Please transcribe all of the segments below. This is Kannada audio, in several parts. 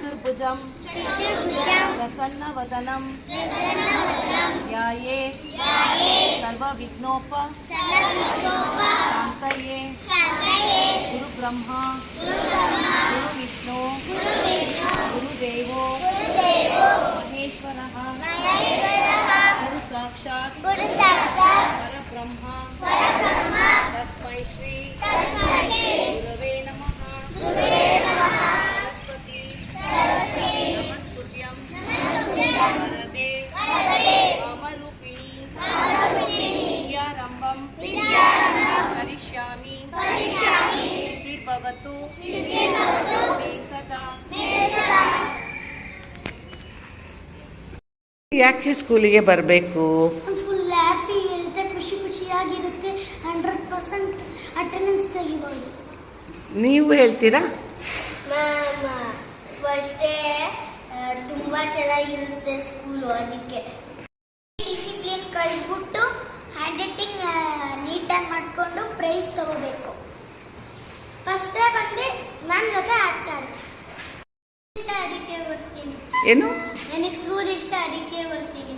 चतुर्भुजं प्रसन्नवदनं ध्याये सर्वविघ्नोपशान्तये गुरुब्रह्मा गुरुविष्णु गुरुदेवो महेश्वरः गुरुसाक्षात् परब्रह्म तस्मै श्री गुरवे नमः। सरस्वती नमस्कुर्यं वरदे कामरूपिणी विद्यारम्भं करिष्यामि सिद्धिर्भवतु मे सदा। ಯಾಕೆ ಸ್ಕೂಲಿಗೆ ಬರಬೇಕು? ಫುಲ್ ಹ್ಯಾಪಿ ಇರುತ್ತೆ, ಖುಷಿ ಖುಷಿಯಾಗಿರುತ್ತೆ, 100% ಅಟೆಂಡೆನ್ಸ್ ತೆಗಿಬೋದು. ನೀವು ಹೇಳ್ತೀರಾ? ಮ್ಯಾಮ್ ಫಸ್ಟ್ ಡೇ ತುಂಬ ಚೆನ್ನಾಗಿರುತ್ತೆ ಸ್ಕೂಲು, ಅದಕ್ಕೆ ಡಿಸಿಪ್ಲಿನ್ ಕಳಿಸ್ಬಿಟ್ಟು ಹ್ಯಾಂಡ್ ರೈಟಿಂಗ್ ನೀಟಾಗಿ ಮಾಡಿಕೊಂಡು ಪ್ರೈಸ್ ತಗೋಬೇಕು. ಫಸ್ಟ್ ಡೇ ಬಂದು ನನ್ನ ಜೊತೆ ಆಟ ಅದಕ್ಕೆ ಬರ್ತೀನಿ. ಏನು ನನಗೆ ಸ್ಕೂಲ್ ಇಷ್ಟ, ಅದಕ್ಕೆ ಬರ್ತೀನಿ.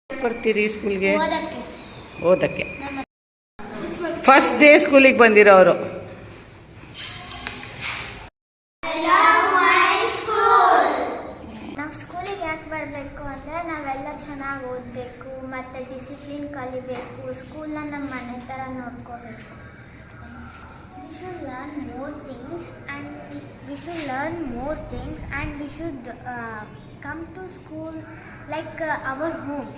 ಬರ್ತೀರಿ ಸ್ಕೂಲ್ಗೆ? ಓದಕ್ಕೆ. ಫಸ್ಟ್ ಡೇ ಸ್ಕೂಲಿಗೆ ಬಂದಿರೋರು. ನಾವು ಸ್ಕೂಲಿಗೆ ಯಾಕೆ ಬರಬೇಕು ಅಂದರೆ ನಾವೆಲ್ಲ ಚೆನ್ನಾಗಿ ಓದಬೇಕು ಮತ್ತು ಡಿಸಿಪ್ಲಿನ್ ಕಲಿಬೇಕು, ಸ್ಕೂಲ್ನ ನಮ್ಮ ಮನೆ ಥರ ನೋಡ್ಕೋಬೇಕು. we should learn more things and we should come to school like our home.